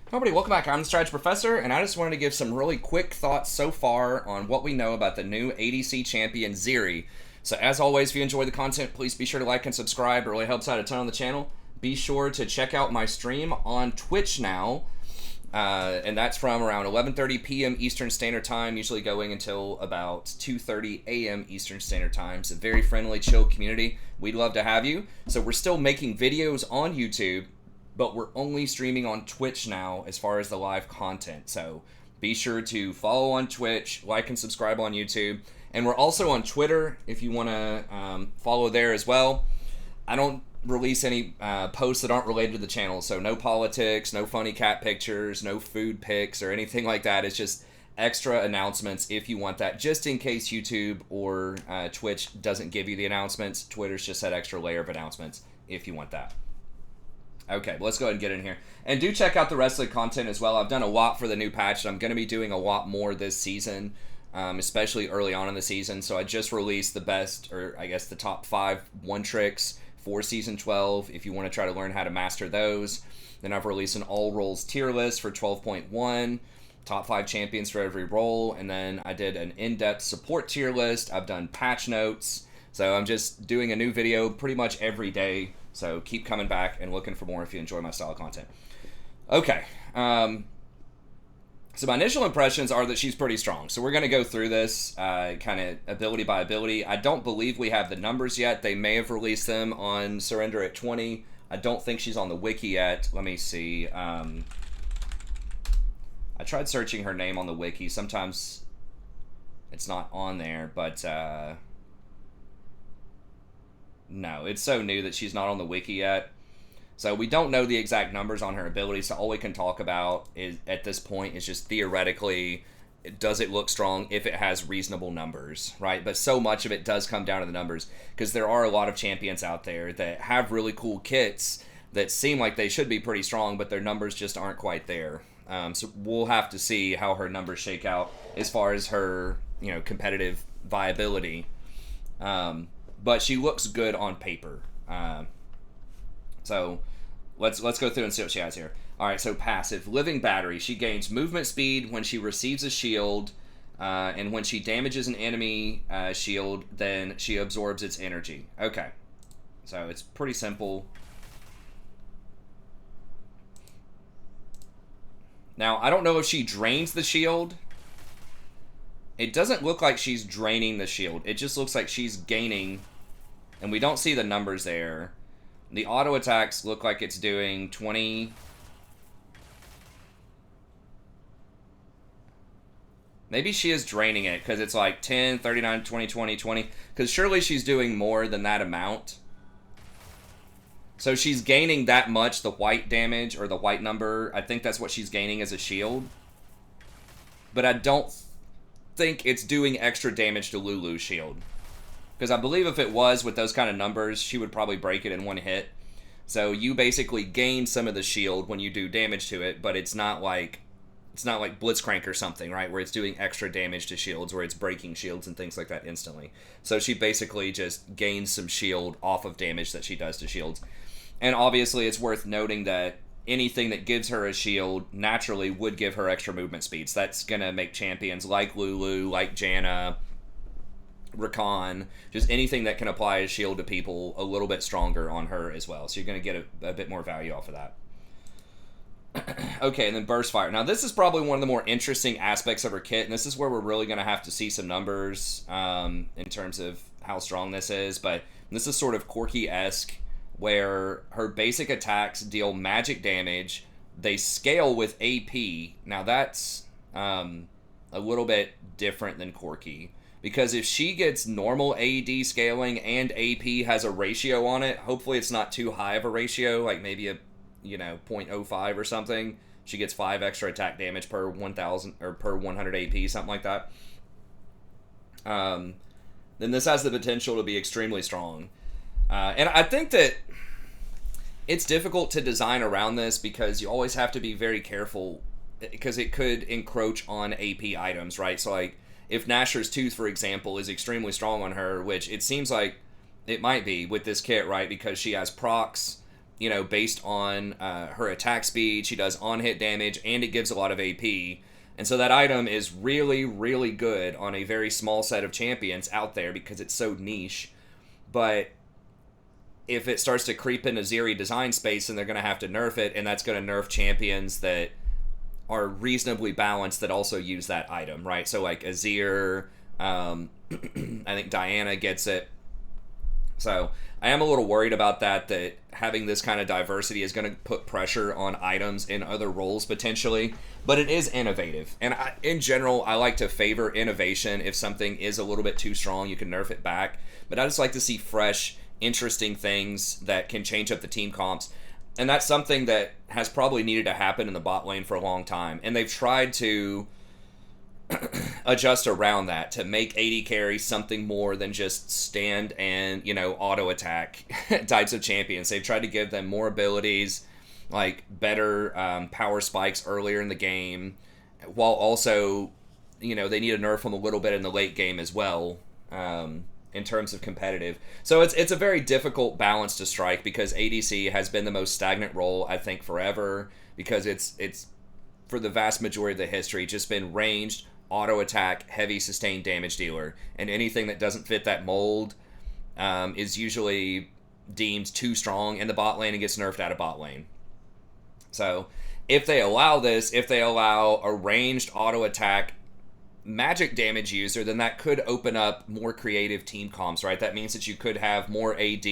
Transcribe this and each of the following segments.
Everybody, welcome back. I'm the Strategy Professor, and I just wanted to give some really quick thoughts so far on what we know about the new ADC champion, Zeri. So, as always, if you enjoy the content, please be sure to like and subscribe. It really helps out a ton on the channel. Be sure to check out my stream on Twitch now, and that's from around 11:30 p.m. Eastern Standard Time, usually going until about 2:30 a.m. Eastern Standard Time. It's a very friendly, chill community. We'd love to have you. So, we're still making videos on YouTube, but we're only streaming on Twitch now as far as the live content. So be sure to follow on Twitch, like and subscribe on YouTube. And we're also on Twitter if you want to follow there as well. I don't release any posts that aren't related to the channel. So no politics, no funny cat pictures, no food pics or anything like that. It's just extra announcements if you want that, just in case YouTube or Twitch doesn't give you the announcements. Twitter's just that extra layer of announcements if you want that. Okay, let's go ahead and get in here. And do check out the rest of the content as well. I've done a lot for the new patch, and I'm going to be doing a lot more this season, especially early on in the season. So I just released the best, or I guess the top 5 one-tricks for Season 12, if you want to try to learn how to master those. Then I've released an all-roles tier list for 12.1, top 5 champions for every role, and then I did an in-depth support tier list. I've done patch notes. So I'm just doing a new video pretty much every day. So keep coming back and looking for more if you enjoy my style of content. Okay. So my initial impressions are that she's pretty strong. So we're going to go through this kind of ability by ability. I don't believe we have the numbers yet. They may have released them on Surrender at 20. I don't think she's on the wiki yet. Let me see. I tried searching her name on the wiki. Sometimes it's not on there, but no, it's so new that she's not on the wiki yet. So we don't know the exact numbers on her ability, so all we can talk about is at this point is just theoretically, does it look strong if it has reasonable numbers, right? But so much of it does come down to the numbers, because there are a lot of champions out there that have really cool kits that seem like they should be pretty strong, but their numbers just aren't quite there. So we'll have to see how her numbers shake out as far as her, competitive viability. But she looks good on paper. So let's go through and see what she has here. All right, so passive. Living Battery. She gains movement speed when she receives a shield, and when she damages an enemy shield, then she absorbs its energy. Okay, so it's pretty simple. Now, I don't know if she drains the shield. It doesn't look like she's draining the shield. It just looks like she's gaining, and we don't see the numbers there. The auto attacks look like it's doing 20. Maybe she is draining it because it's like 10, 39, 20, 20, 20. Because surely she's doing more than that amount. So she's gaining that much, the white damage, or the white number. I think that's what she's gaining as a shield. But I don't think it's doing extra damage to Lulu's shield, because I believe if it was with those kind of numbers, she would probably break it in one hit. So you basically gain some of the shield when you do damage to it, but it's not like Blitzcrank or something, right, where it's doing extra damage to shields, where it's breaking shields and things like that instantly. So she basically just gains some shield off of damage that she does to shields. And obviously it's worth noting that anything that gives her a shield naturally would give her extra movement speeds. That's going to make champions like Lulu, like Janna, Rakan, just anything that can apply a shield to people a little bit stronger on her as well. So you're going to get a bit more value off of that. Okay, and then Burst Fire. Now this is probably one of the more interesting aspects of her kit, and this is where we're really going to have to see some numbers in terms of how strong this is. But this is sort of Corki-esque, where her basic attacks deal magic damage. They scale with AP. Now that's a little bit different than Corki, because if she gets normal AD scaling and AP has a ratio on it, hopefully it's not too high of a ratio, like maybe a 0.05 or something. She gets 5 extra attack damage per 1,000 or per 100 AP, something like that. Then this has the potential to be extremely strong. And I think that it's difficult to design around this, because you always have to be very careful, because it could encroach on AP items, right? So like if Nashor's Tooth, for example, is extremely strong on her, which it seems like it might be with this kit, right? Because she has procs based on her attack speed. She does on-hit damage, and it gives a lot of AP. And so that item is really, really good on a very small set of champions out there because it's so niche. But if it starts to creep into Zeri design space, then they're going to have to nerf it, and that's going to nerf champions that are reasonably balanced that also use that item, right? So like Azir, I think Diana gets it. So I am a little worried about that having this kind of diversity is going to put pressure on items in other roles potentially, but it is innovative. And in general, I like to favor innovation. If something is a little bit too strong, you can nerf it back. But I just like to see fresh, interesting things that can change up the team comps. And that's something that has probably needed to happen in the bot lane for a long time. And they've tried to adjust around that to make AD carry something more than just stand and, auto attack types of champions. They've tried to give them more abilities, like better power spikes earlier in the game, while also, they need to nerf them a little bit in the late game as well. In terms of competitive. So it's a very difficult balance to strike because ADC has been the most stagnant role, I think, forever, because it's for the vast majority of the history just been ranged, auto attack, heavy sustained damage dealer, and anything that doesn't fit that mold is usually deemed too strong in the bot lane and gets nerfed out of bot lane. So if they allow this, if they allow a ranged auto attack magic damage user, then that could open up more creative team comps, right? That means that you could have more AD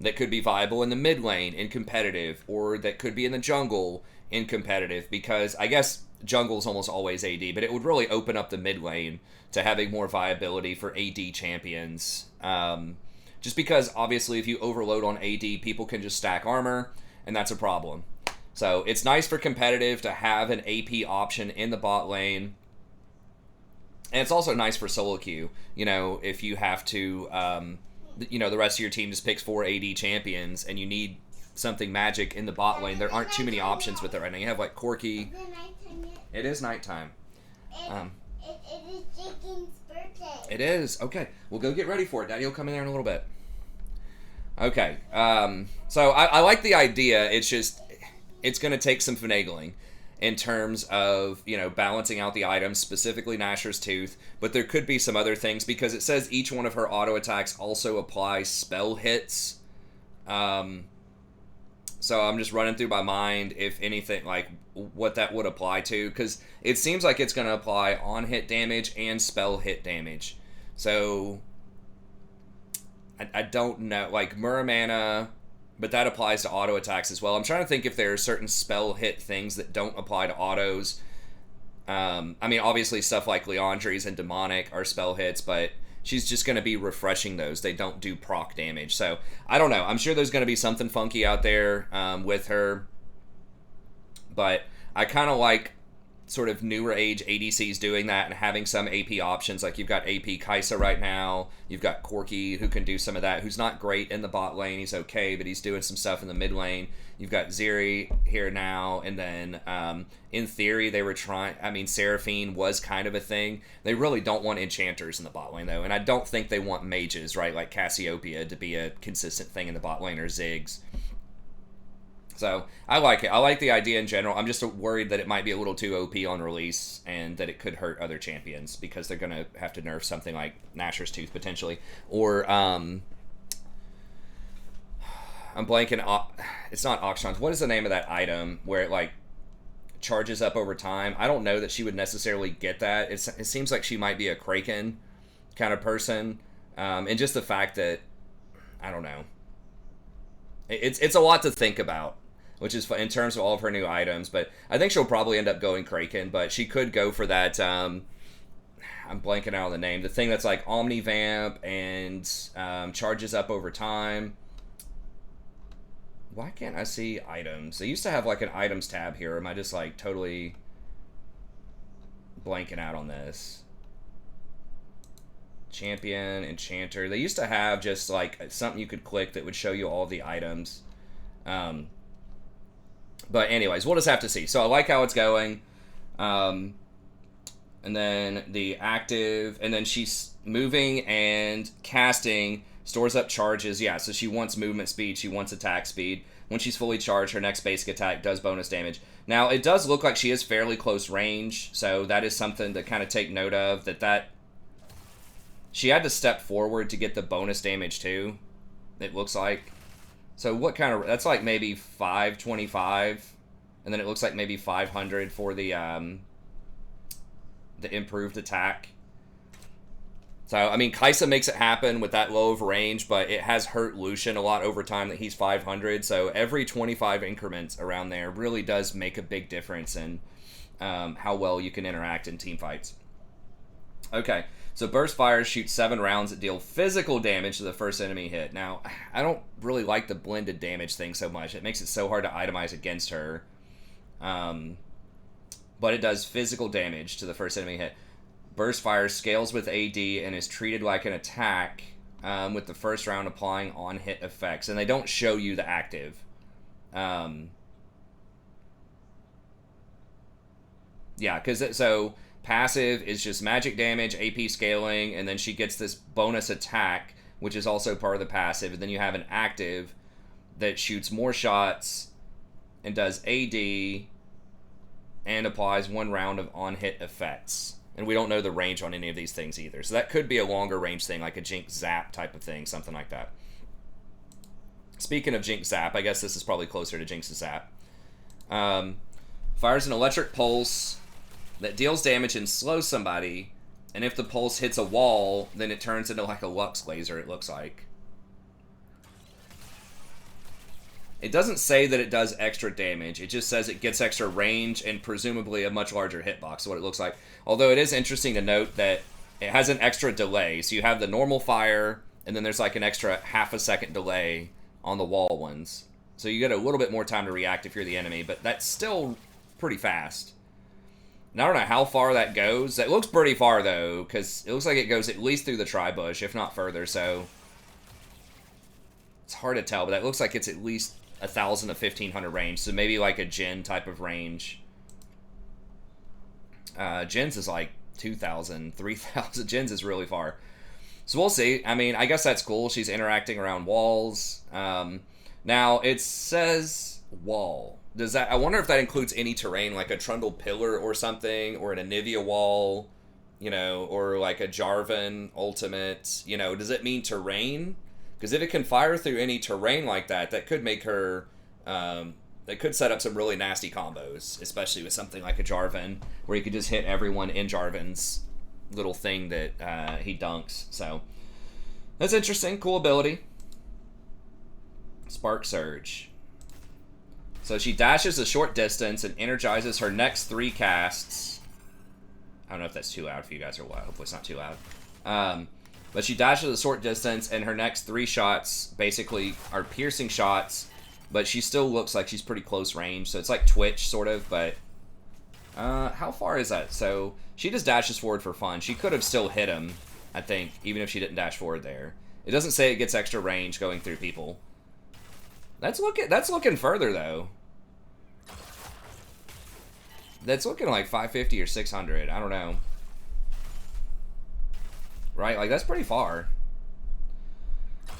that could be viable in the mid lane in competitive, or that could be in the jungle in competitive, because I guess jungle is almost always AD, but it would really open up the mid lane to having more viability for AD champions. Just because obviously if you overload on AD, people can just stack armor, and that's a problem. So it's nice for competitive to have an AP option in the bot lane. And it's also nice for solo queue, if you have to, the rest of your team just picks 4 AD champions and you need something magic in the bot lane. There aren't too many options with it right now. You have like Corki. It is nighttime. It is Jason's birthday. It is. Okay. We'll go get ready for it. Daddy will come in there in a little bit. Okay. So I like the idea. It's just, it's going to take some finagling in terms of, balancing out the items, specifically Nashor's Tooth, but there could be some other things because it says each one of her auto attacks also applies spell hits. So I'm just running through my mind if anything, like what that would apply to, because it seems like it's going to apply on hit damage and spell hit damage. So I don't know, like Muramana, but that applies to auto attacks as well. I'm trying to think if there are certain spell hit things that don't apply to autos. Obviously stuff like Leandri's and Demonic are spell hits, but she's just going to be refreshing those. They don't do proc damage. So, I don't know. I'm sure there's going to be something funky out there with her. But I kind of like sort of newer age ADCs doing that and having some AP options. Like you've got AP Kaisa right now. You've got Corki who can do some of that, who's not great in the bot lane. He's okay, but he's doing some stuff in the mid lane. You've got Zeri here now, and then in theory they were trying, Seraphine was kind of a thing. They really don't want enchanters in the bot lane though, and I don't think they want mages, right, like Cassiopeia to be a consistent thing in the bot lane, or Ziggs. So, I like it. I like the idea in general. I'm just worried that it might be a little too OP on release and that it could hurt other champions because they're going to have to nerf something like Nashor's Tooth potentially. Or, I'm blanking. It's not Auctions. What is the name of that item where it, like, charges up over time? I don't know that she would necessarily get that. It seems like she might be a Kraken kind of person. And just the fact that, I don't know. It's a lot to think about, which is in terms of all of her new items, but I think she'll probably end up going Kraken, but she could go for that, I'm blanking out on the name, the thing that's like Omnivamp and charges up over time. Why can't I see items? They used to have like an items tab here, or am I just like totally blanking out on this? Champion, Enchanter. They used to have just like something you could click that would show you all the items. But anyways, we'll just have to see. So I like how it's going. And then the active, and then she's moving and casting, stores up charges. Yeah, so she wants movement speed, she wants attack speed. When she's fully charged, her next basic attack does bonus damage. Now, it does look like she is fairly close range, so that is something to kind of take note of, that she had to step forward to get the bonus damage too, it looks like. So what kind of, that's like maybe 525, and then it looks like maybe 500 for the improved attack. So, I mean, Kaisa makes it happen with that low of range, but it has hurt Lucian a lot over time that he's 500, so every 25 increments around there really does make a big difference in how well you can interact in team fights. Okay, so Burst Fires shoot 7 rounds that deal physical damage to the first enemy hit. Now, I don't really like the blended damage thing so much. It makes it so hard to itemize against her. But it does physical damage to the first enemy hit. Burst Fire scales with AD and is treated like an attack, with the first round applying on-hit effects. And they don't show you the active. Yeah, because so passive is just magic damage, AP scaling, and then she gets this bonus attack, which is also part of the passive. And then you have an active that shoots more shots and does AD and applies 1 round of on-hit effects. And we don't know the range on any of these things either. So that could be a longer range thing, like a Jinx Zap type of thing, something like that. Speaking of Jinx Zap, I guess this is probably closer to Jinx's Zap. Fires an electric pulse that deals damage and slows somebody. And if the pulse hits a wall, then it turns into like a Lux laser, it looks like. It doesn't say that it does extra damage. It just says it gets extra range and presumably a much larger hitbox, is what it looks like. Although it is interesting to note that it has an extra delay. So you have the normal fire, and then there's like an extra half a second delay on the wall ones. So you get a little bit more time to react if you're the enemy, but that's still pretty fast. And I don't know how far that goes. It looks pretty far, though, because it looks like it goes at least through the tri-bush, if not further, so it's hard to tell, but that looks like it's at least 1,000 to 1,500 range, so maybe like a Jhin type of range. Jin's is like 2,000, 3,000. Jin's is really far. So we'll see. I mean, I guess that's cool. She's interacting around walls. Now, it says wall. Does that? I wonder if that includes any terrain, like a Trundle Pillar or something, or an Anivia wall, you know, or like a Jarvan ultimate. You know, does it mean terrain? Because if it can fire through any terrain like that, that could make her, that could set up some really nasty combos, especially with something like a Jarvan, where you could just hit everyone in Jarvan's little thing that he dunks. So, that's interesting. Cool ability. Spark Surge. So she dashes a short distance and energizes her next 3 casts. I don't know if that's too loud for you guys or what. Hopefully it's not too loud. But she dashes a short distance, and her next 3 shots basically are piercing shots, but she still looks like she's pretty close range, so it's like Twitch, sort of, but how far is that? So she just dashes forward for fun. She could have still hit him, I think, even if she didn't dash forward there. It doesn't say it gets extra range going through people. That's looking further, though. That's looking like 550 or 600, I don't know. Right, like that's pretty far.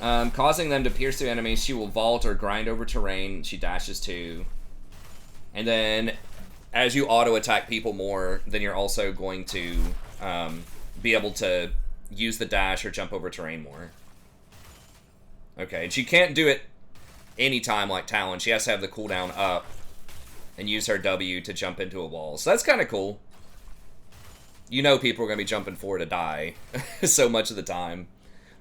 Causing them to pierce through enemies, she will vault or grind over terrain. She dashes too. And then, as you auto-attack people more, then you're also going to be able to use the dash or jump over terrain more. Okay, and she can't do it anytime like Talon. She has to have the cooldown up and use her W to jump into a wall. So that's kind of cool. You know people are going to be jumping forward to die so much of the time.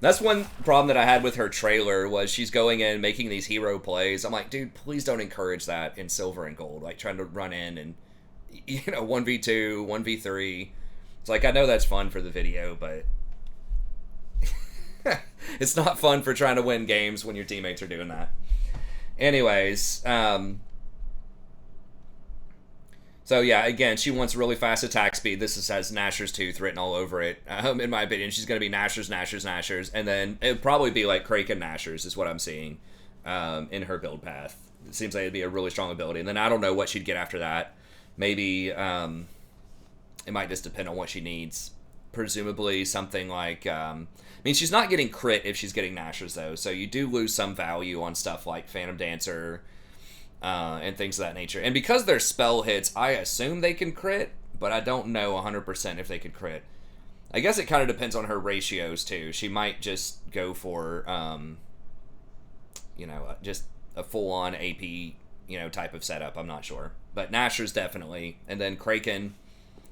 That's one problem that I had with her trailer, was she's going in making these hero plays. I'm like, dude, please don't encourage that in silver and gold. Like, trying to run in and, you know, 1v2, 1v3. It's like, I know that's fun for the video, but it's not fun for trying to win games when your teammates are doing that. Anyways, so yeah, again, she wants really fast attack speed. This has Nashor's Tooth written all over it. In my opinion, she's going to be Nashor's, and then it'd probably be like Kraken Nashor's is what I'm seeing in her build path. It seems like it'd be a really strong ability. And then I don't know what she'd get after that. Maybe it might just depend on what she needs. Presumably something like... I mean, she's not getting crit if she's getting Nashor's, though, so you do lose some value on stuff like Phantom Dancer and things of that nature. And because they're spell hits, I assume they can crit, but I don't know 100% if they could crit. I guess it kind of depends on her ratios, too. She might just go for, just a full-on AP, type of setup. I'm not sure. But Nashor's definitely. And then Kraken,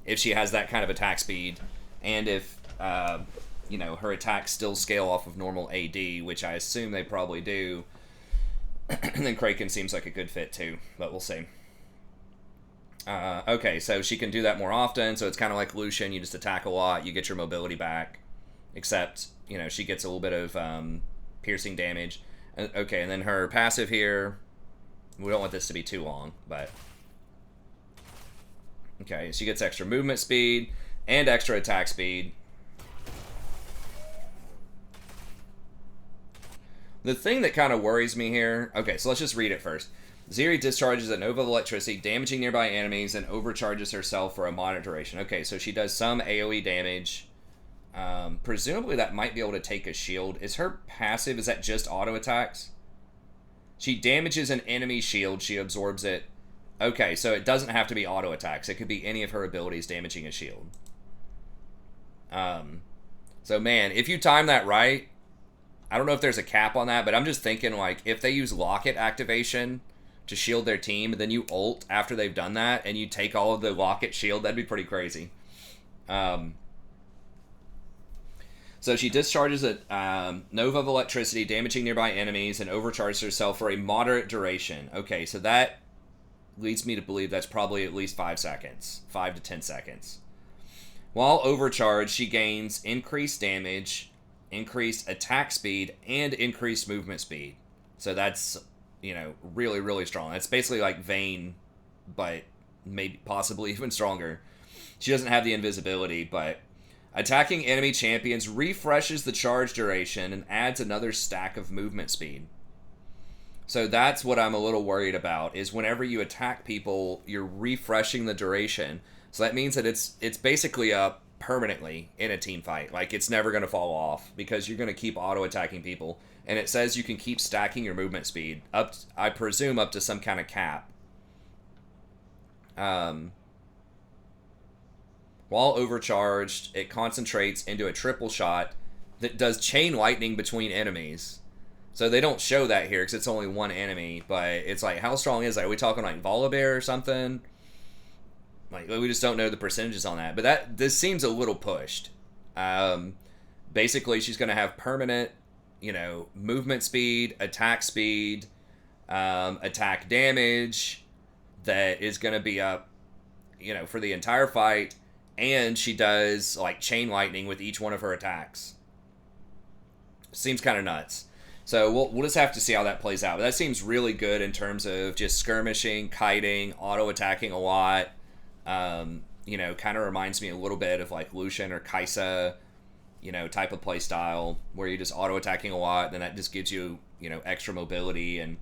if she has that kind of attack speed, and if, her attacks still scale off of normal AD, which I assume they probably do, and then Kraken seems like a good fit, too. But we'll see. Okay, so she can do that more often, so it's kind of like Lucian. You just attack a lot, you get your mobility back, except, she gets a little bit of piercing damage. Okay, and then her passive here, we don't want this to be too long, but... Okay, she gets extra movement speed and extra attack speed. The thing that kind of worries me here... Okay, so let's just read it first. Zeri discharges a nova of electricity, damaging nearby enemies, and overcharges herself for a moderate duration. Okay, so she does some AoE damage. Presumably that might be able to take a shield. Is her passive, is that just auto attacks? She damages an enemy shield, she absorbs it. Okay, so it doesn't have to be auto attacks. It could be any of her abilities damaging a shield. So man, if you time that right, I don't know if there's a cap on that, but I'm just thinking, like, if they use Locket activation to shield their team, then you ult after they've done that, and you take all of the Locket shield, that'd be pretty crazy. So she discharges a nova of electricity, damaging nearby enemies, and overcharges herself for a moderate duration. Okay, so that leads me to believe that's probably at least 5 seconds. 5 to 10 seconds. While overcharged, she gains increased damage, increased attack speed, and increased movement speed. So that's, really, really strong. That's basically like Vayne, but maybe possibly even stronger. She doesn't have the invisibility, but attacking enemy champions refreshes the charge duration and adds another stack of movement speed. So that's what I'm a little worried about, is whenever you attack people, you're refreshing the duration. So that means that it's basically up permanently in a team fight. Like, it's never going to fall off because you're going to keep auto-attacking people. And it says you can keep stacking your movement speed, I presume up to some kind of cap. While overcharged, it concentrates into a triple shot that does chain lightning between enemies. So they don't show that here because it's only one enemy, but it's like, how strong is that? Are we talking like Volibear or something? Like, we just don't know the percentages on that. But this seems a little pushed. Basically, she's going to have permanent, movement speed, attack damage that is going to be up, for the entire fight. And she does, like, chain lightning with each one of her attacks. Seems kind of nuts. So we'll just have to see how that plays out. But that seems really good in terms of just skirmishing, kiting, auto-attacking a lot. Kind of reminds me a little bit of like Lucian or Kai'Sa, type of play style where you're just auto-attacking a lot, then that just gives you, extra mobility and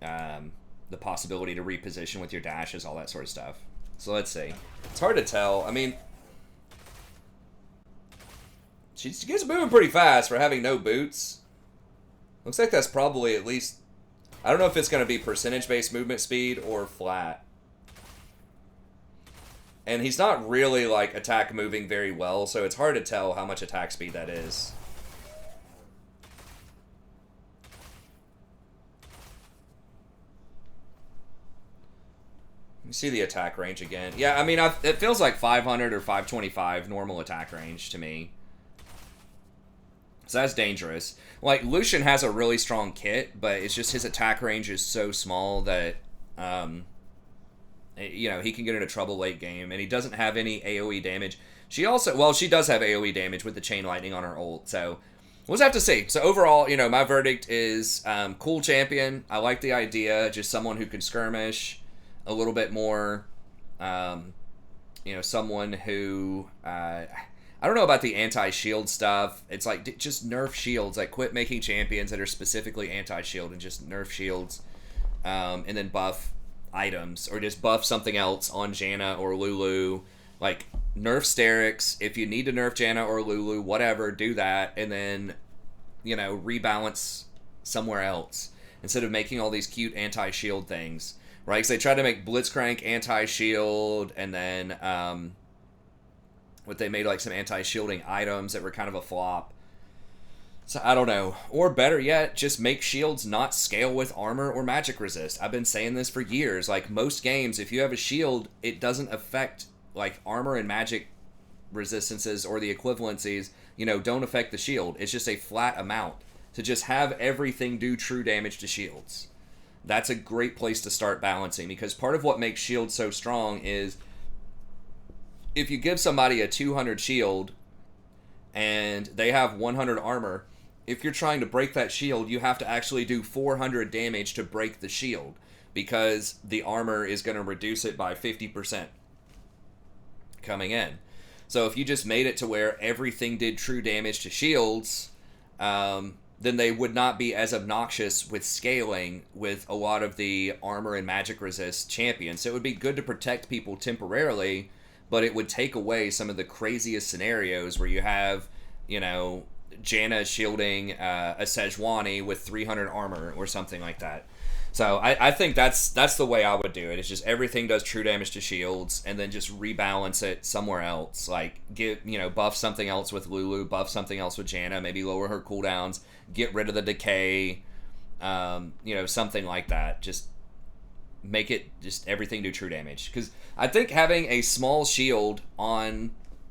the possibility to reposition with your dashes, all that sort of stuff. So let's see. It's hard to tell. I mean, she gets moving pretty fast for having no boots. Looks like that's probably at least... I don't know if it's going to be percentage-based movement speed or flat. And he's not really, like, attack moving very well, so it's hard to tell how much attack speed that is. Let me see the attack range again. Yeah, I mean, it feels like 500 or 525 normal attack range to me. So that's dangerous. Like, Lucian has a really strong kit, but it's just his attack range is so small that, he can get into trouble late game, and he doesn't have any AoE damage. She does have AoE damage with the chain lightning on her ult, so we'll just have to see. So overall, my verdict is cool champion. I like the idea, just someone who can skirmish a little bit more. Someone who... I don't know about the anti-shield stuff. It's like, just nerf shields. Like, quit making champions that are specifically anti-shield and just nerf shields. And then buff items. Or just buff something else on Janna or Lulu. Like, nerf Sterix. If you need to nerf Janna or Lulu, whatever, do that. And then, rebalance somewhere else. instead of making all these cute anti-shield things, right? Because they tried to make Blitzcrank anti-shield, and then they made like some anti-shielding items that were kind of a flop. So I don't know. Or better yet, just make shields not scale with armor or magic resist. I've been saying this for years. Like most games, if you have a shield, it doesn't affect like armor and magic resistances or the equivalencies, don't affect the shield. It's just a flat amount. To just have everything do true damage to shields. That's a great place to start balancing, because part of what makes shields so strong is if you give somebody a 200 shield and they have 100 armor, if you're trying to break that shield, you have to actually do 400 damage to break the shield, because the armor is going to reduce it by 50% coming in. So if you just made it to where everything did true damage to shields, then they would not be as obnoxious with scaling with a lot of the armor and magic resist champions. So it would be good to protect people temporarily, but it would take away some of the craziest scenarios where you have, Janna shielding a Sejuani with 300 armor or something like that. So I think that's the way I would do it. It's just everything does true damage to shields, and then just rebalance it somewhere else. Like buff something else with Lulu, buff something else with Janna, maybe lower her cooldowns, get rid of the decay, something like that. Just make it just everything do true damage. Because I think having a small shield on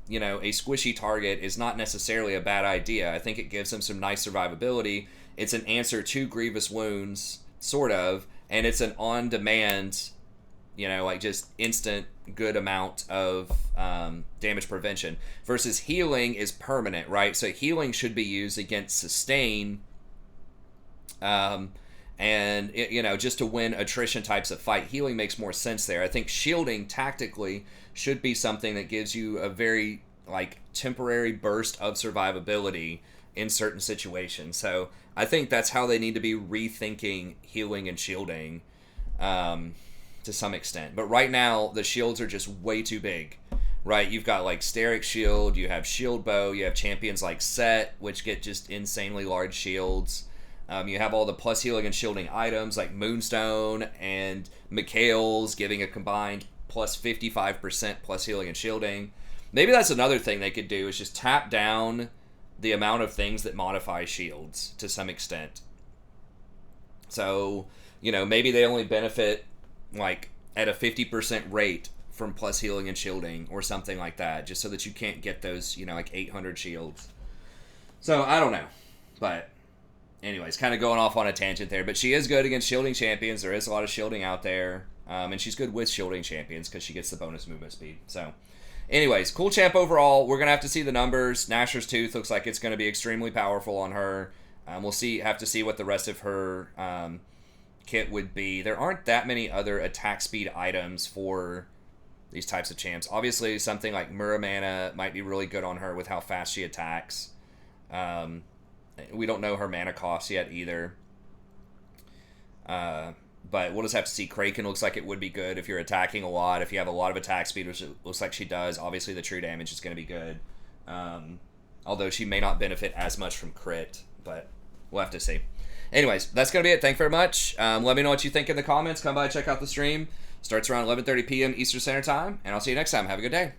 a squishy target is not necessarily a bad idea. I think it gives them some nice survivability. It's an answer to Grievous Wounds, sort of, and it's an on-demand, just instant good amount of damage prevention, versus healing is permanent, right? So healing should be used against sustain, and just to win attrition types of fight. Healing makes more sense there. I think shielding tactically should be something that gives you a very temporary burst of survivability in certain situations. So I think that's how they need to be rethinking healing and shielding to some extent. But right now, the shields are just way too big, right? You've got Steric Shield, you have Shield Bow, you have champions like Set, which get just insanely large shields. You have all the plus healing and shielding items like Moonstone and Mikhail's giving a combined plus 55% plus healing and shielding. Maybe that's another thing they could do, is just tap down the amount of things that modify shields to some extent. So, maybe they only benefit at a 50% rate from plus healing and shielding or something like that, just so that you can't get those, 800 shields. So, I don't know. But anyways, kind of going off on a tangent there. But she is good against shielding champions. There is a lot of shielding out there. And she's good with shielding champions because she gets the bonus movement speed. So, anyways, cool champ overall. We're going to have to see the numbers. Nashor's Tooth looks like it's going to be extremely powerful on her. We'll have to see what the rest of her kit would be. There aren't that many other attack speed items for these types of champs. Obviously, something like Muramana might be really good on her with how fast she attacks. We don't know her mana cost yet either. But we'll just have to see. Kraken looks like it would be good if you're attacking a lot. If you have a lot of attack speed, which it looks like she does, obviously the true damage is going to be good. Although she may not benefit as much from crit, but we'll have to see. Anyways, that's going to be it. Thank you very much. Let me know what you think in the comments. Come by, check out the stream. Starts around 11:30 p.m. Eastern Standard Time, and I'll see you next time. Have a good day.